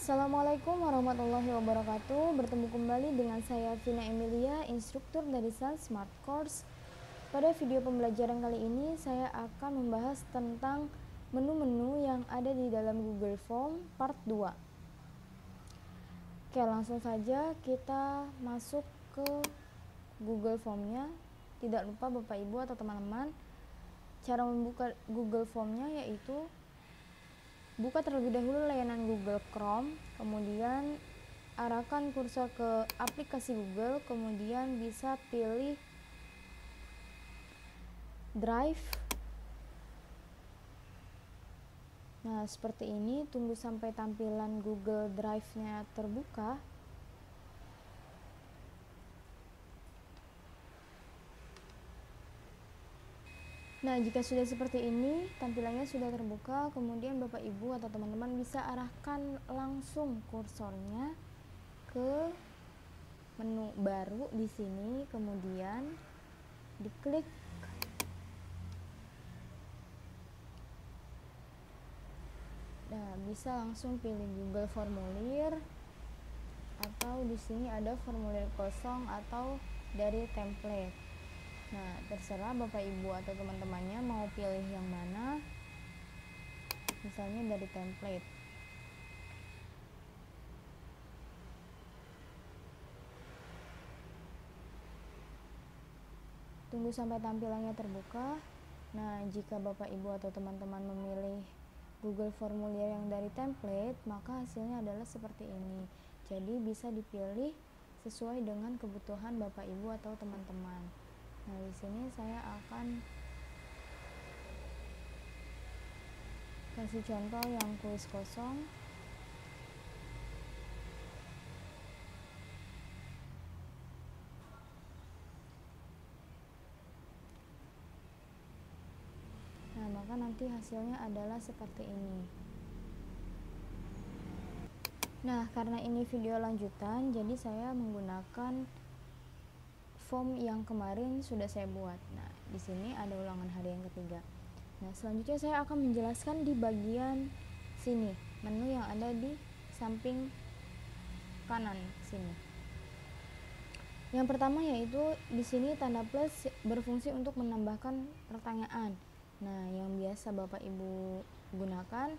Assalamualaikum warahmatullahi wabarakatuh. Bertemu kembali dengan saya Vina Emilia, instruktur dari Sun Smart Course. Pada video pembelajaran kali ini saya akan membahas tentang menu-menu yang ada di dalam Google Form part 2. Oke, langsung saja kita masuk ke Google Form-nya. Tidak lupa Bapak Ibu atau teman-teman, cara membuka Google Form-nya yaitu buka terlebih dahulu layanan Google Chrome, kemudian arahkan kursor ke aplikasi Google, kemudian bisa pilih Drive. Nah, seperti ini, tunggu sampai tampilan Google Drive-nya terbuka. Nah, jika sudah seperti ini, tampilannya sudah terbuka, kemudian Bapak Ibu atau teman-teman bisa arahkan langsung kursornya ke menu baru di sini, kemudian diklik bisa langsung pilih Google Formulir, atau di sini ada formulir kosong atau dari template. Nah, terserah Bapak Ibu atau teman-temannya mau pilih yang mana. Misalnya dari template. Tunggu sampai tampilannya terbuka. Nah, jika Bapak Ibu atau teman-teman memilih Google Formulir yang dari template, maka hasilnya adalah seperti ini. Jadi bisa dipilih sesuai dengan kebutuhan Bapak Ibu atau teman-teman. Nah, di sini saya akan kasih contoh yang kuis kosong. Nah, maka nanti hasilnya adalah seperti ini. Nah, karena ini video lanjutan, jadi saya menggunakan form yang kemarin sudah saya buat. Nah, di sini ada ulangan hari yang ketiga. Nah, selanjutnya saya akan menjelaskan di bagian sini, menu yang ada di samping kanan sini. Yang pertama yaitu di sini tanda plus berfungsi untuk menambahkan pertanyaan. Nah, yang biasa Bapak Ibu gunakan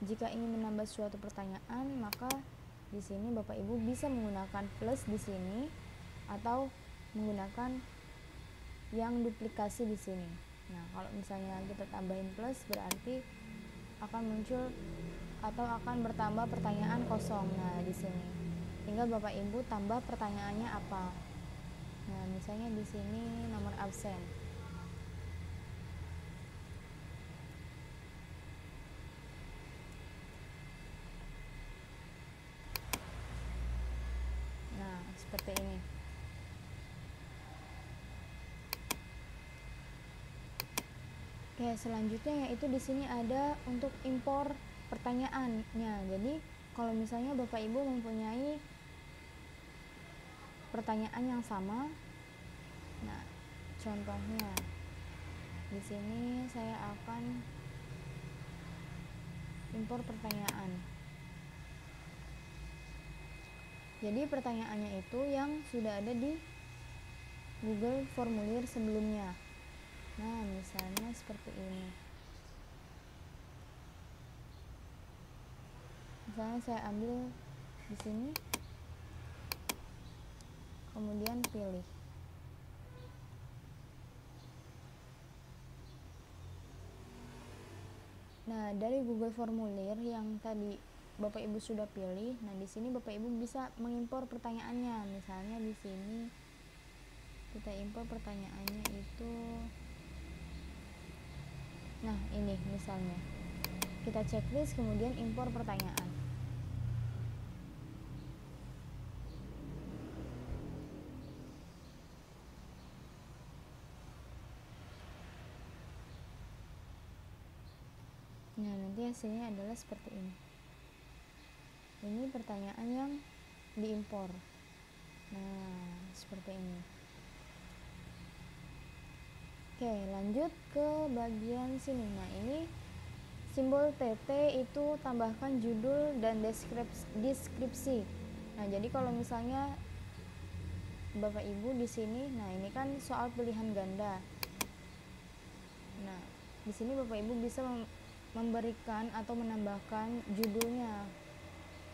jika ingin menambah suatu pertanyaan, maka di sini Bapak Ibu bisa menggunakan plus di sini atau menggunakan yang duplikasi di sini. Nah, kalau misalnya kita tambahin plus berarti akan muncul atau akan bertambah pertanyaan kosong. Nah, di sini tinggal Bapak Ibu tambah pertanyaannya apa. Nah, misalnya di sini nomor absen. Nah, seperti ini. Oke, selanjutnya yaitu di sini ada untuk impor pertanyaannya. Jadi, kalau misalnya Bapak Ibu mempunyai pertanyaan yang sama, nah, contohnya di sini saya akan impor pertanyaan. Jadi pertanyaannya itu yang sudah ada di Google Formulir sebelumnya. Nah, misalnya seperti ini. Misalnya saya ambil di sini, kemudian pilih. Nah, dari Google Formulir yang tadi Bapak Ibu sudah pilih, nah di sini Bapak Ibu bisa mengimpor pertanyaannya. Misalnya di sini kita impor pertanyaannya itu, nah ini misalnya kita checklist kemudian impor pertanyaan. Nah, nanti hasilnya adalah seperti ini. Ini pertanyaan yang diimpor. Nah, seperti ini. Oke, lanjut ke bagian sini. Nah, ini simbol TT itu tambahkan judul dan deskripsi. Nah, jadi kalau misalnya Bapak Ibu di sini, nah ini kan soal pilihan ganda. Nah, di sini Bapak Ibu bisa memberikan atau menambahkan judulnya.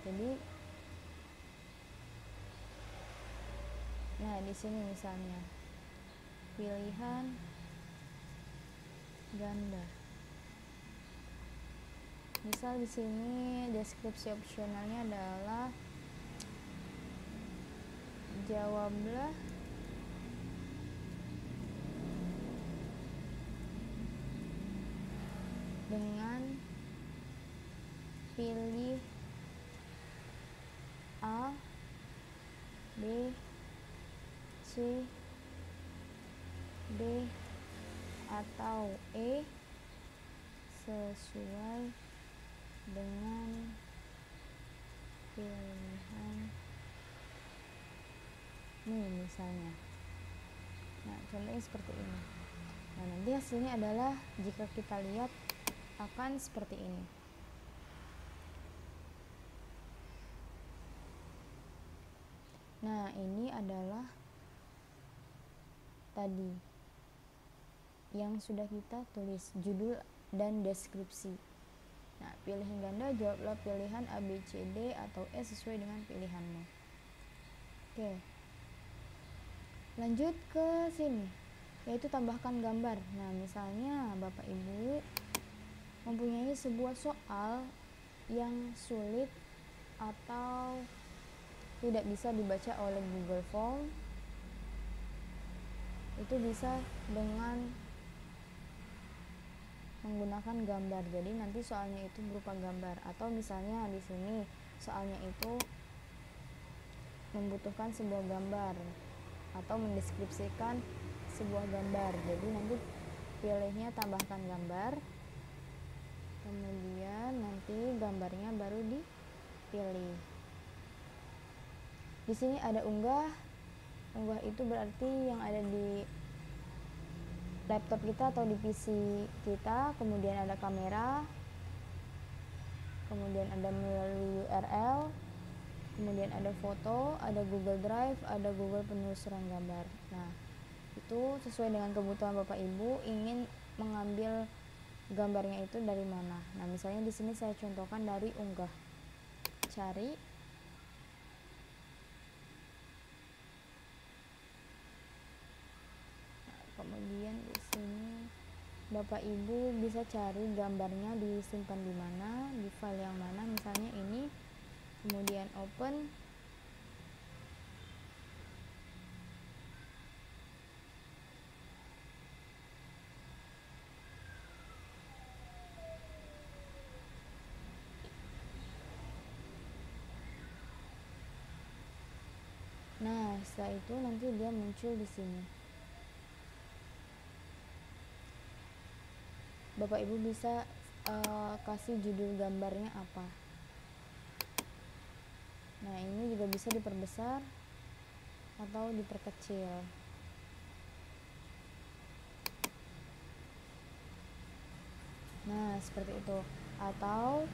Jadi, nah di sini misalnya pilihan ganda. Misal di sini deskripsi opsionalnya adalah jawablah dengan pilih A, B, C, D, atau E sesuai dengan pilihan ini misalnya. Nah, contohnya seperti ini. Nah, nanti hasilnya adalah jika kita lihat akan seperti ini. Nah, ini adalah tadi yang sudah kita tulis judul dan deskripsi. Nah, pilihan ganda jawablah pilihan A, B, C, D atau E sesuai dengan pilihanmu. Oke. Lanjut ke sini, yaitu tambahkan gambar. Nah, misalnya Bapak Ibu mempunyai sebuah soal yang sulit atau tidak bisa dibaca oleh Google Form, itu bisa dengan menggunakan gambar. Jadi nanti soalnya itu berupa gambar, atau misalnya di sini soalnya itu membutuhkan sebuah gambar atau mendeskripsikan sebuah gambar. Jadi nanti pilihnya tambahkan gambar, kemudian nanti gambarnya baru dipilih. Di sini ada unggah. Unggah itu berarti yang ada di laptop kita atau di PC kita, kemudian ada kamera, kemudian ada melalui URL, kemudian ada foto, ada Google Drive, ada Google penelusuran gambar. Nah, itu sesuai dengan kebutuhan Bapak Ibu ingin mengambil gambarnya itu dari mana. Nah, misalnya di sini saya contohkan dari unggah. Cari, nah, kemudian di sini Bapak Ibu bisa cari gambarnya disimpan di mana, di file yang mana, misalnya ini, kemudian open. Nah, setelah itu nanti dia muncul di sini. Bapak Ibu bisa kasih judul gambarnya apa. Nah, ini juga bisa diperbesar atau diperkecil. Nah, seperti itu. Atau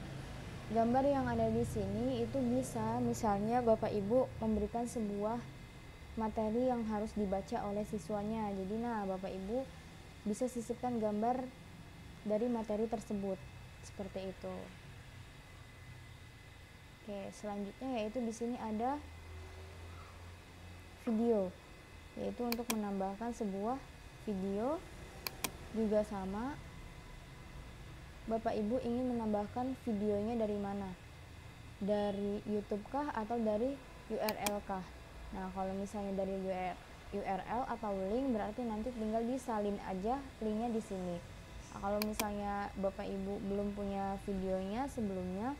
gambar yang ada di sini itu bisa misalnya Bapak Ibu memberikan sebuah materi yang harus dibaca oleh siswanya. Jadi Bapak Ibu bisa sisipkan gambar dari materi tersebut. Seperti itu. Oke, selanjutnya yaitu di sini ada video, yaitu untuk menambahkan sebuah video. Juga sama, Bapak Ibu ingin menambahkan videonya dari mana? Dari YouTube kah atau dari URL kah? Nah, kalau misalnya dari URL atau link berarti nanti tinggal disalin aja linknya di sini. Nah, kalau misalnya Bapak Ibu belum punya videonya sebelumnya,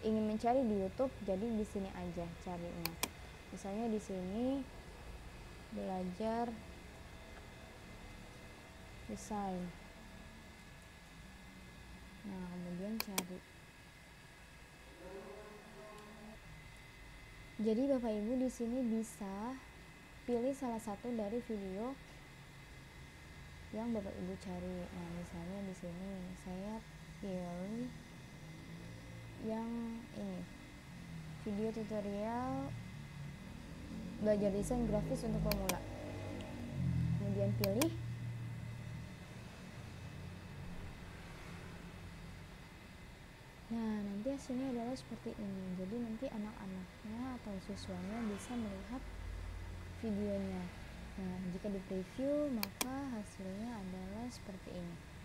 ingin mencari di YouTube, jadi di sini aja carinya. Misalnya di sini belajar desain. Nah, kemudian cari. Jadi Bapak Ibu di sini bisa pilih salah satu dari video yang Bapak Ibu cari. Nah, misalnya di sini saya pilih yang ini, video tutorial belajar desain grafis untuk pemula. Kemudian pilih. Nah, nanti hasilnya adalah seperti ini. Jadi nanti anak-anaknya atau siswanya bisa melihat videonya. Nah, jika di preview maka hasilnya adalah seperti ini.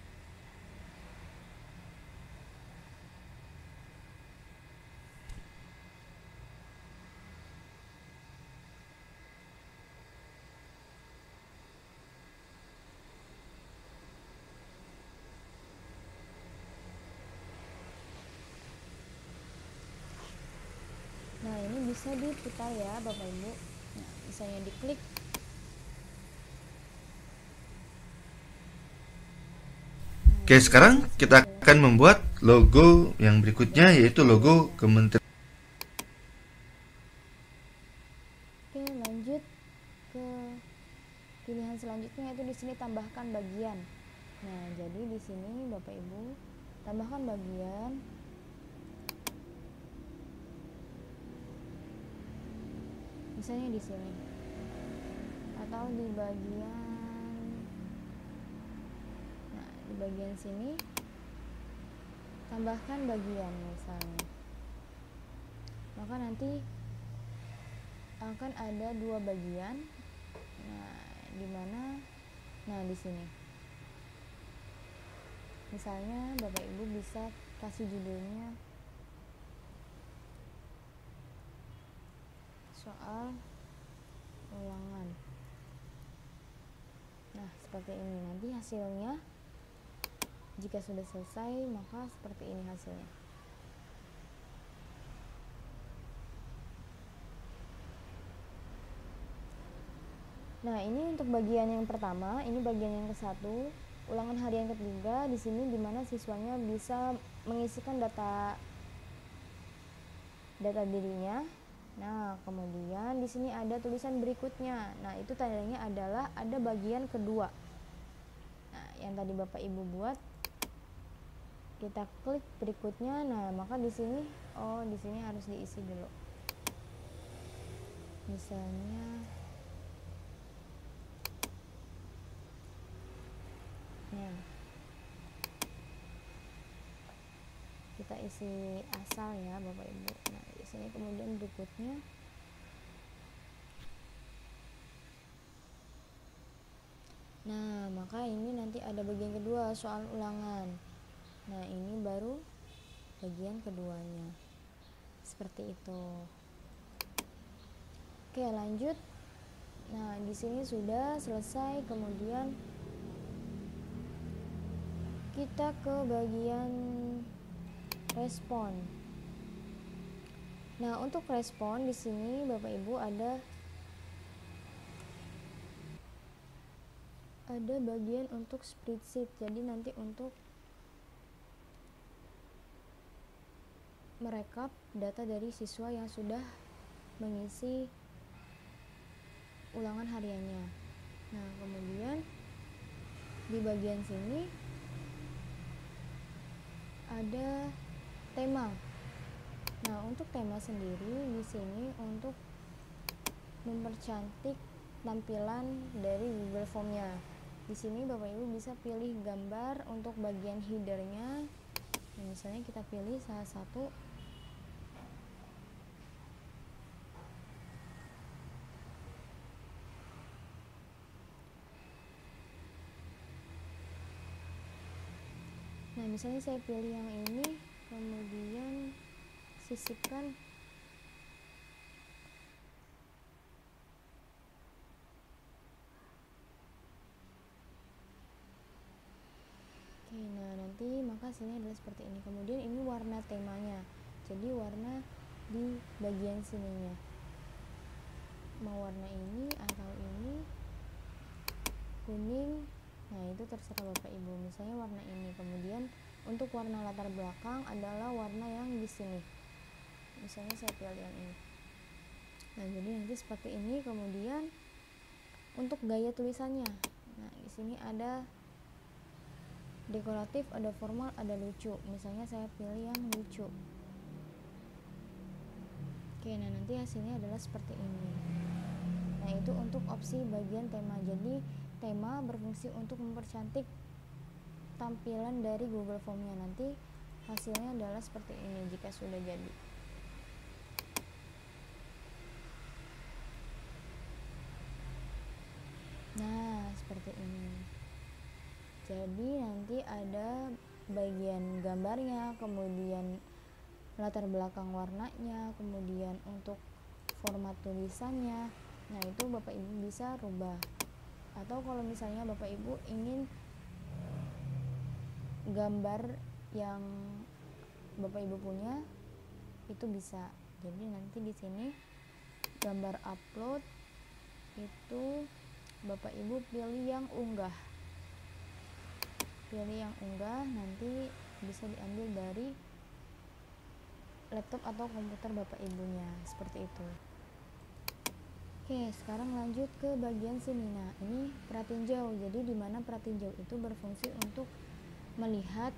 Nah, ini bisa diputar ya Bapak Ibu. Nah, misalnya diklik. Oke, sekarang kita akan membuat logo yang berikutnya, yaitu logo Kementerian. Oke, lanjut ke pilihan selanjutnya, yaitu di sini tambahkan bagian. Nah, jadi di sini Bapak Ibu tambahkan bagian. Misalnya di sini atau di bagian, nah di bagian sini tambahkan bagian misalnya, maka nanti akan ada dua bagian. Nah, di mana? Nah, di sini misalnya Bapak Ibu bisa kasih judulnya soal ulangan. Nah, seperti ini. Nanti hasilnya jika sudah selesai maka seperti ini hasilnya. Nah, ini untuk bagian yang pertama, ini bagian yang ke-1, ulangan harian ketiga. Di sini dimana siswanya bisa mengisikan data dirinya. Nah, kemudian di sini ada tulisan berikutnya. Nah, itu tandanya adalah ada bagian kedua. Nah, yang tadi Bapak Ibu buat, kita klik berikutnya. Nah, maka di sini di sini harus diisi dulu. Misalnya kita isi asal ya Bapak Ibu. Nah, di sini kemudian berikutnya nah, maka ini nanti ada bagian kedua, soal ulangan. Nah, ini baru bagian keduanya. Seperti itu. Oke, lanjut. Nah, di sini sudah selesai. Kemudian kita ke bagian respon. Nah, untuk respon di sini Bapak Ibu ada bagian untuk spreadsheet. Jadi nanti untuk merekap data dari siswa yang sudah mengisi ulangan hariannya. Nah, kemudian di bagian sini ada tema. Nah, untuk tema sendiri di sini untuk mempercantik tampilan dari Google Form-nya. Di sini Bapak Ibu bisa pilih gambar untuk bagian header-nya. Nah, misalnya kita pilih salah satu. Nah, misalnya saya pilih yang ini, kemudian sisipkan. Oke, nah nanti maka hasilnya adalah seperti ini. Kemudian ini warna temanya. Jadi warna di bagian sininya. Mau warna ini atau ini, kuning. Nah, itu terserah Bapak Ibu. Misalnya warna ini. Kemudian untuk warna latar belakang adalah warna yang di sini. Misalnya saya pilih yang ini. Nah, jadi nanti seperti ini. Kemudian untuk gaya tulisannya. Nah, di sini ada dekoratif, ada formal, ada lucu. Misalnya saya pilih yang lucu. Oke, nah nanti hasilnya adalah seperti ini. Nah, itu untuk opsi bagian tema. Jadi tema berfungsi untuk mempercantik tampilan dari Google Form-nya. Nanti hasilnya adalah seperti ini jika sudah jadi. Nah, seperti ini. Jadi nanti ada bagian gambarnya, kemudian latar belakang warnanya, kemudian untuk format tulisannya. Nah, itu Bapak Ibu bisa rubah. Atau kalau misalnya Bapak Ibu ingin gambar yang Bapak Ibu punya, itu bisa. Jadi nanti di sini gambar upload itu Bapak Ibu pilih yang unggah. Pilih yang unggah, nanti bisa diambil dari laptop atau komputer Bapak Ibunya, seperti itu. Oke, sekarang lanjut ke bagian sini. Nah, ini pratinjau. Jadi di mana pratinjau itu berfungsi untuk melihat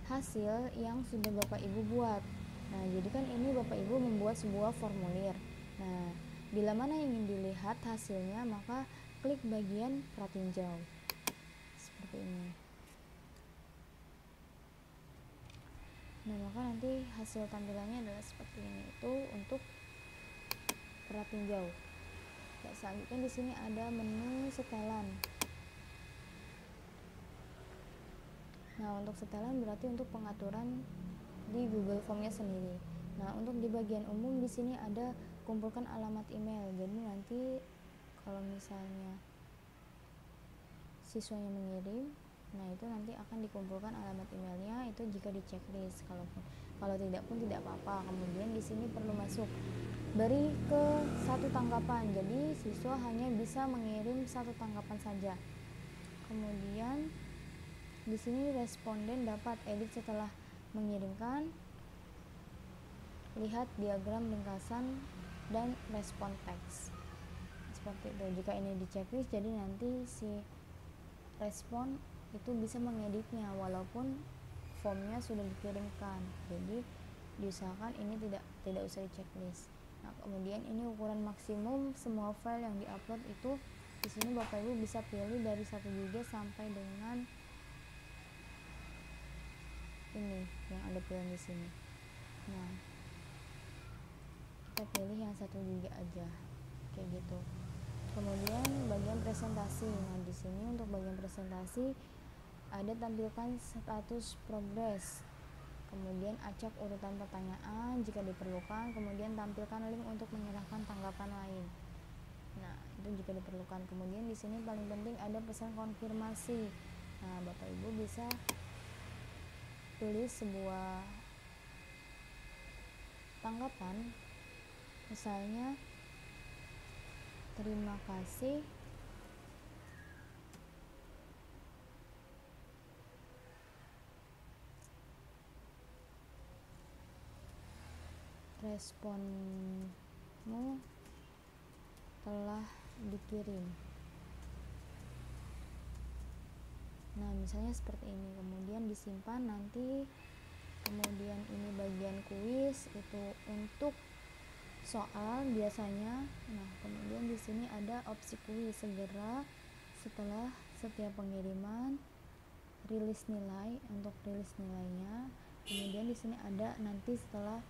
hasil yang sudah Bapak Ibu buat. Nah, jadi kan ini Bapak Ibu membuat sebuah formulir. Nah, bila mana ingin dilihat hasilnya, maka klik bagian pratinjau. Seperti ini. Nah, maka nanti hasil tampilannya adalah seperti ini. Itu untuk pratinjau. Nah, selanjutnya di sini ada menu setelan. Nah, untuk setelan berarti untuk pengaturan di Google Form-nya sendiri. Nah, untuk di bagian umum di sini ada kumpulkan alamat email. Jadi nanti kalau misalnya siswanya mengirim, nah itu nanti akan dikumpulkan alamat emailnya itu jika di checklist. Kalau tidak pun tidak apa-apa. Kemudian di sini perlu masuk beri ke satu tanggapan. Jadi siswa hanya bisa mengirim satu tanggapan saja. Kemudian di sini responden dapat edit setelah mengirimkan. Lihat diagram ringkasan dan respon teks. Seperti itu. Jika ini di checklist, jadi nanti si respon itu bisa mengeditnya walaupun formnya sudah dikirimkan. Jadi diusahakan ini tidak usah di checklist. Nah, kemudian ini ukuran maksimum semua file yang diupload itu di sini Bapak Ibu bisa pilih dari 1 GB sampai dengan ini yang ada pilihan di sini. Nah, kita pilih yang 1 GB aja. Kayak gitu. Kemudian bagian presentasi. Nah, di sini untuk bagian presentasi ada tampilkan status progres. Kemudian acak urutan pertanyaan jika diperlukan, kemudian tampilkan link untuk menyerahkan tanggapan lain. Nah, itu jika diperlukan. Kemudian di sini paling penting ada pesan konfirmasi. Nah, Bapak Ibu bisa tulis sebuah tanggapan. Misalnya, terima kasih responmu telah dikirim. Nah, misalnya seperti ini. Kemudian disimpan nanti. Kemudian ini bagian kuis itu untuk soal biasanya. Nah, kemudian di sini ada opsi kuis segera setelah setiap pengiriman, rilis nilai untuk rilis nilainya. Kemudian di sini ada nanti setelah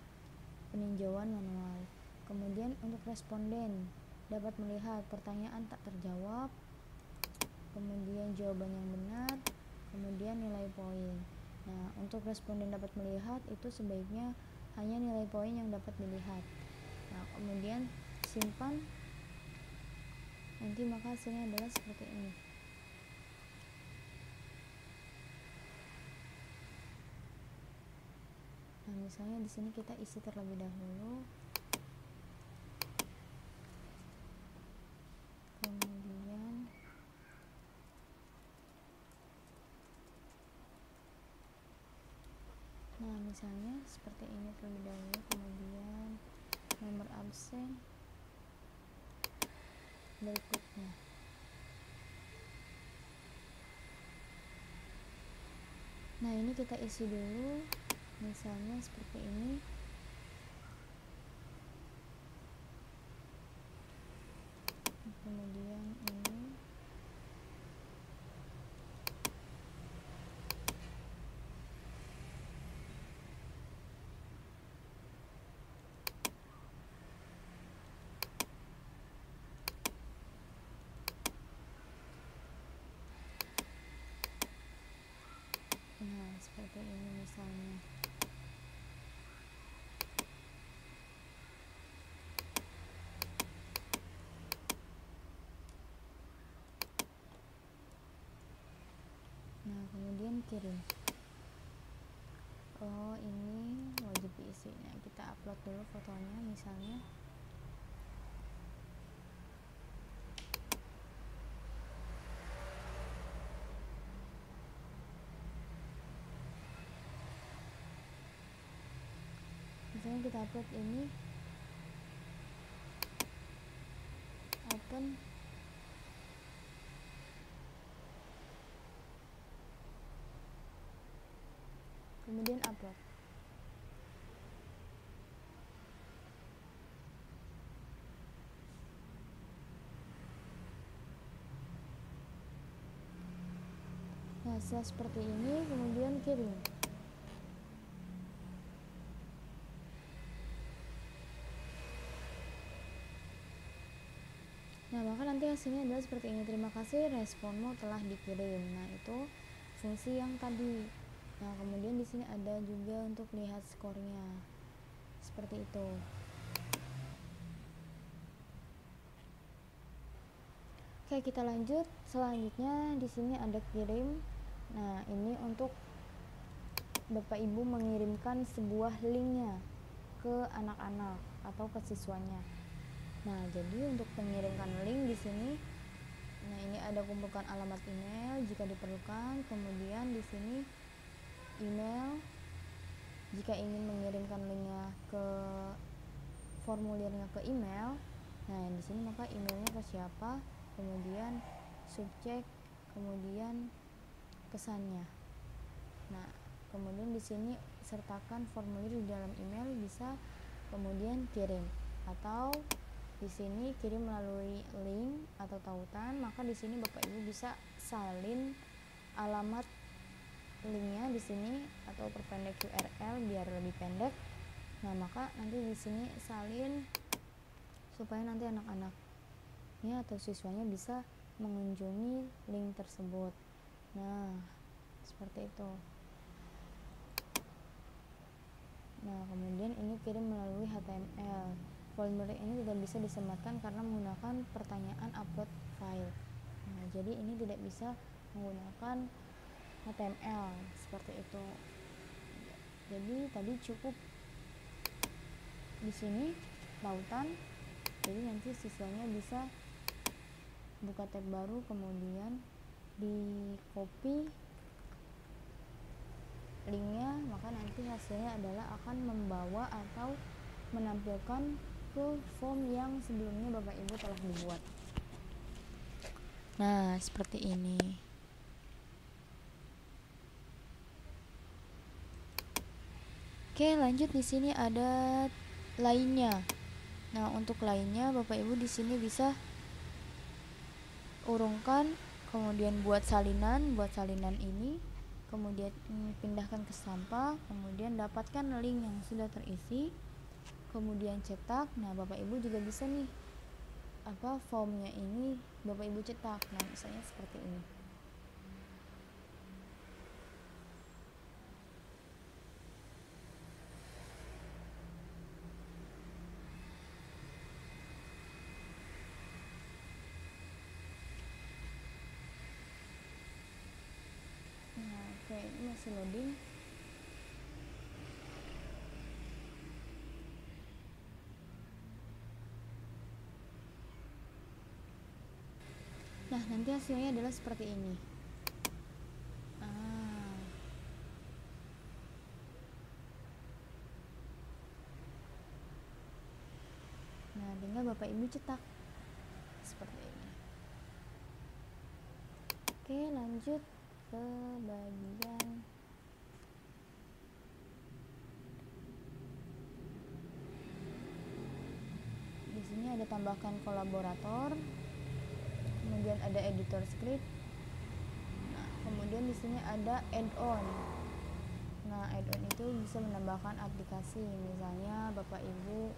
peninjauan manual. Kemudian untuk responden dapat melihat pertanyaan tak terjawab, kemudian jawaban yang benar, kemudian nilai poin. Nah, untuk responden dapat melihat itu sebaiknya hanya nilai poin yang dapat dilihat. Nah, kemudian simpan. Nanti maka hasilnya adalah seperti ini. Nah, misalnya di sini kita isi terlebih dahulu. Kemudian nah, misalnya seperti ini terlebih dahulu, kemudian nomor absen berikutnya. Nah, ini kita isi dulu, misalnya seperti ini. Kemudian ini. Nah, seperti ini misalnya. Nah, kemudian kirim. Oh, ini wajib diisi. Nah, kita upload dulu fotonya misalnya. Misalnya kita upload ini, open. Kemudian upload. Nah, setelah seperti ini kemudian kirim. Nah, maka nanti hasilnya adalah seperti ini. Terima kasih, responmu telah dikirim. Nah, itu fungsi yang tadi. Nah, kemudian di sini ada juga untuk lihat skornya. Seperti itu. Oke, kita lanjut. Selanjutnya di sini ada kirim. Nah, ini untuk Bapak Ibu mengirimkan sebuah linknya ke anak-anak atau ke siswanya. Nah, jadi untuk mengirimkan link di sini, nah ini ada kumpulkan alamat email jika diperlukan. Kemudian di sini email jika ingin mengirimkan linknya ke formulirnya ke email. Nah, di sini maka emailnya ke siapa, kemudian subjek, kemudian pesannya. Nah, kemudian di sini sertakan formulir di dalam email, bisa kemudian kirim, atau di sini kirim melalui link atau tautan. Maka di sini Bapak Ibu bisa salin alamat linknya di sini atau perpendek URL biar lebih pendek. Nah, maka nanti di sini salin supaya nanti anak-anaknya atau siswanya bisa mengunjungi link tersebut. Nah, seperti itu. Nah, kemudian ini kirim melalui HTML. Formulir ini tidak bisa disematkan karena menggunakan pertanyaan upload file. Nah, jadi ini tidak bisa menggunakan HTML seperti itu. Jadi tadi cukup di sini tautan. Jadi nanti siswanya bisa buka tab baru, kemudian di copy linknya, maka nanti hasilnya adalah akan membawa atau menampilkan ke form yang sebelumnya Bapak Ibu telah dibuat. Nah, seperti ini. Oke, lanjut di sini ada lainnya. Nah, untuk lainnya Bapak Ibu di sini bisa urungkan, kemudian buat salinan ini, kemudian pindahkan ke sampah, kemudian dapatkan link yang sudah terisi, kemudian cetak. Nah, Bapak Ibu juga bisa nih formnya ini Bapak Ibu cetak. Nah, misalnya seperti ini. Nah, oke, ini masih loading. Nah, nanti hasilnya adalah seperti ini. Nah, tinggal Bapak Ibu cetak seperti ini. Oke, lanjut ke bagian ada tambahkan kolaborator, kemudian ada editor script. Nah, kemudian di sini ada add-on. Nah, add-on itu bisa menambahkan aplikasi. Misalnya Bapak Ibu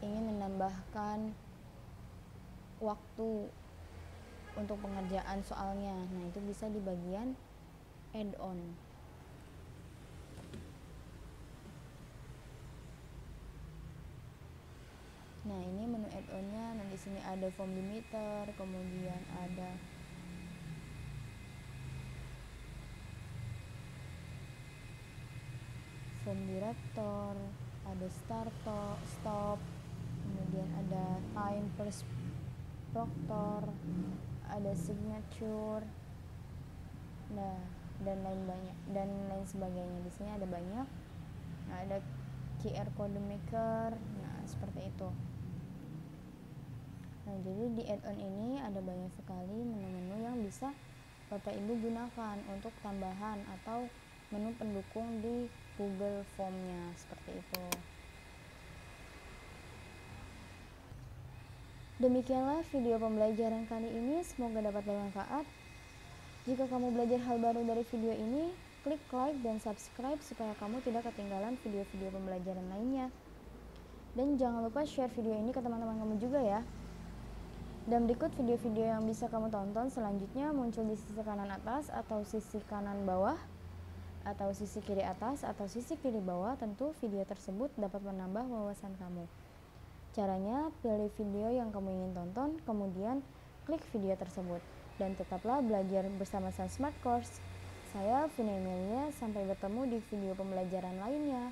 ingin menambahkan waktu untuk pengerjaan soalnya. Nah, itu bisa di bagian add-on. Nah, ini menu add-onnya. Nah, di sini ada form limiter, kemudian ada form director, ada stop, kemudian ada time perspector, ada signature, nah dan lain sebagainya. Di sini ada banyak. Nah, ada QR code maker. Nah, seperti itu. Nah, jadi di add-on ini ada banyak sekali menu-menu yang bisa Bapak Ibu gunakan untuk tambahan atau menu pendukung di Google Form-nya, seperti itu. Demikianlah video pembelajaran kali ini, semoga dapat bermanfaat. Jika kamu belajar hal baru dari video ini, klik like dan subscribe supaya kamu tidak ketinggalan video-video pembelajaran lainnya. Dan jangan lupa share video ini ke teman-teman kamu juga ya. Dan berikut video-video yang bisa kamu tonton selanjutnya muncul di sisi kanan atas atau sisi kanan bawah, atau sisi kiri atas atau sisi kiri bawah. Tentu video tersebut dapat menambah wawasan kamu. Caranya, pilih video yang kamu ingin tonton, kemudian klik video tersebut. Dan tetaplah belajar bersama Sun Smart Course. Saya Vina Emilia, sampai bertemu di video pembelajaran lainnya.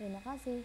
Terima kasih.